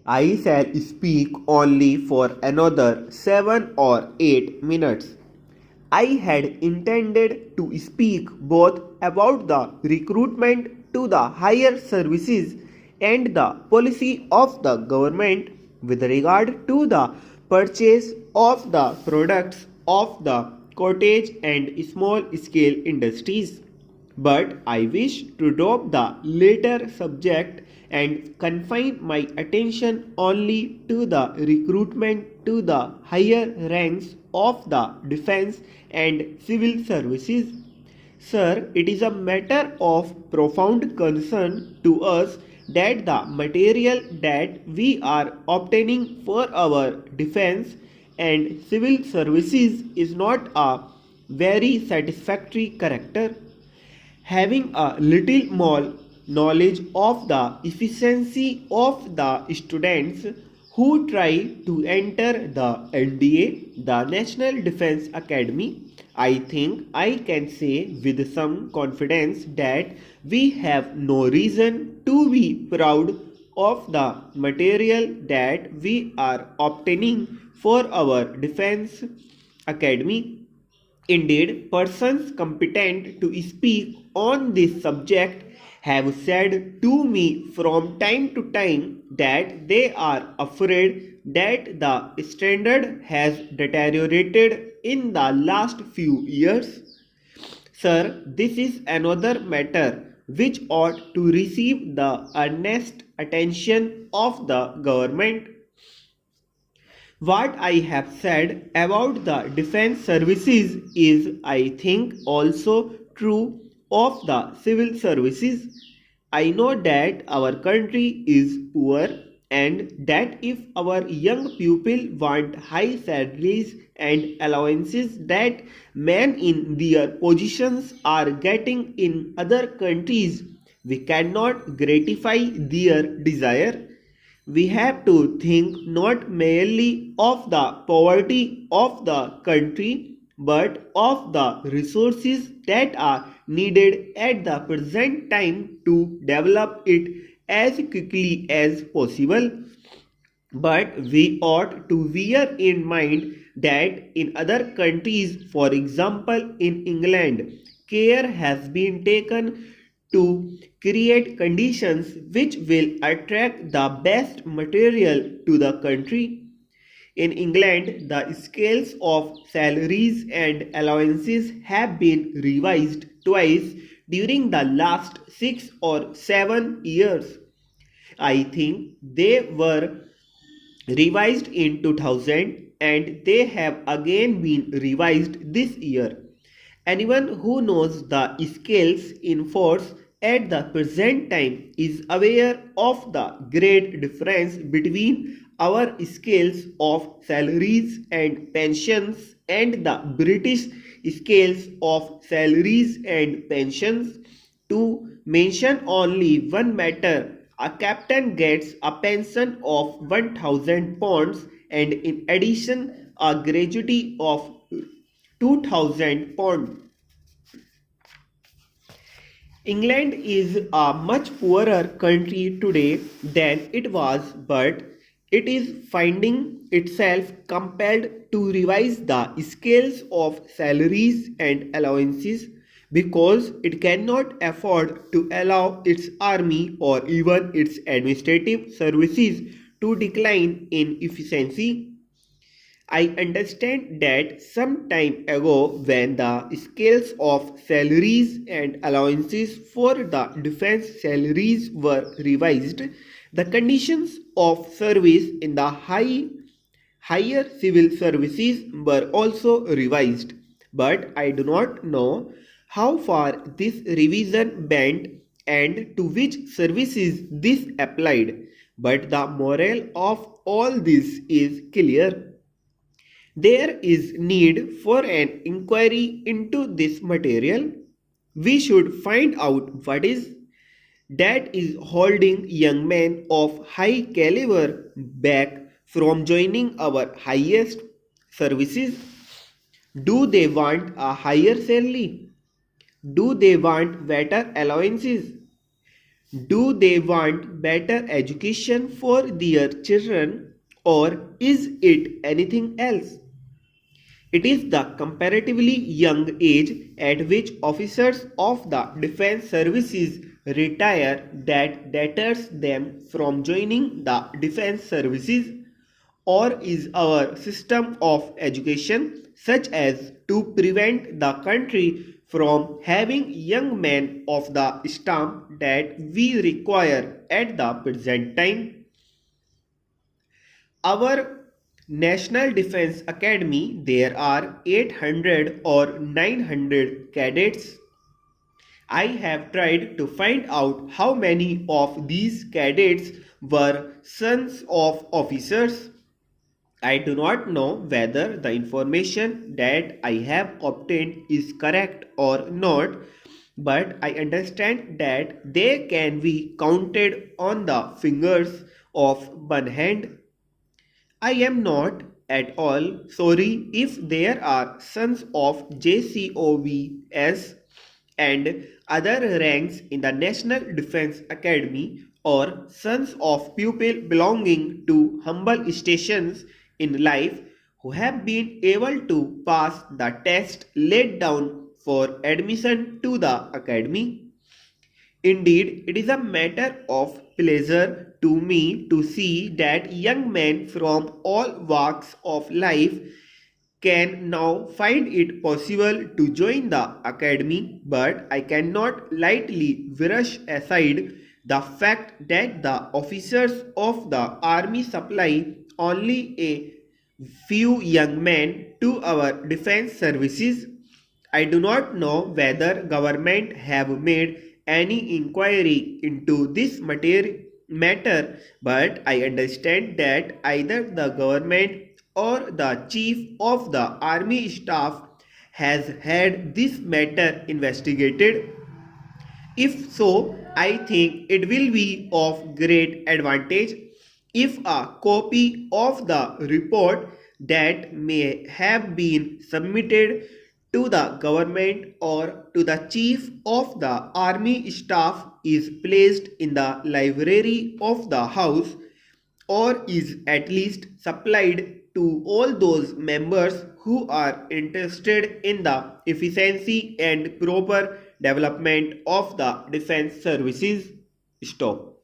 I shall speak only for another 7 or 8 minutes. I had intended to speak both about the recruitment to the higher services and the policy of the government with regard to the purchase of the products of the cottage and small scale industries. But I wish to drop the latter subject and confine my attention only to the recruitment to the higher ranks of the defense and civil services. Sir, it is a matter of profound concern to us that the material that we are obtaining for our defense and civil services is not a very satisfactory character. Having a little more knowledge of the efficiency of the students who try to enter the NDA, the National Defense Academy, I think I can say with some confidence that we have no reason to be proud of the material that we are obtaining for our defense academy. Indeed, persons competent to speak on this subject have said to me from time to time that they are afraid that the standard has deteriorated in the last few years. Sir, this is another matter which ought to receive the earnest attention of the government. What I have said about the defense services is, I think, also true of the civil services. I know that our country is poor and that if our young people want high salaries and allowances that men in their positions are getting in other countries, we cannot gratify their desire. We have to think not merely of the poverty of the country but of the resources that are needed at the present time to develop it as quickly as possible. But we ought to bear in mind that in other countries, for example in England, care has been taken to create conditions which will attract the best material to the country. In England, the scales of salaries and allowances have been revised twice during the last 6 or 7 years. I think they were revised in 2000 and they have again been revised this year. Anyone who knows the scales in force at the present time is aware of the great difference between our scales of salaries and pensions and the British scales of salaries and pensions. To mention only one matter, a captain gets a pension of £1,000 and in addition a gratuity of £2,000. England is a much poorer country today than it was, but it is finding itself compelled to revise the scales of salaries and allowances because it cannot afford to allow its army or even its administrative services to decline in efficiency. I understand that some time ago, when the scales of salaries and allowances for the defense salaries were revised, the conditions of service in the higher civil services were also revised. But I do not know how far this revision went and to which services this applied. But the moral of all this is clear. There is need for an inquiry into this material. We should find out what is that is holding young men of high caliber back from joining our highest services. Do they want a higher salary? Do they want better allowances? Do they want better education for their children, or is it anything else? It is the comparatively young age at which officers of the defense services retire that deters them from joining the defense services, or is our system of education such as to prevent the country from having young men of the stamp that we require at the present time? Our National Defense Academy, there are 800 or 900 cadets. I have tried to find out how many of these cadets were sons of officers. I do not know whether the information that I have obtained is correct or not, but I understand that they can be counted on the fingers of one hand. I am not at all sorry if there are sons of JCOVS and other ranks in the National Defense Academy, or sons of pupils belonging to humble stations in life who have been able to pass the test laid down for admission to the academy. Indeed, it is a matter of pleasure to me to see that young men from all walks of life can now find it possible to join the academy, but I cannot lightly brush aside the fact that the officers of the army supply only a few young men to our defense services. I do not know whether government have made any inquiry into this matter, but I understand that either the government or the chief of the army staff has had this matter investigated. If so, I think it will be of great advantage if a copy of the report that may have been submitted to the government or to the chief of the army staff is placed in the library of the house, or is at least supplied to all those members who are interested in the efficiency and proper development of the defense services. Stop.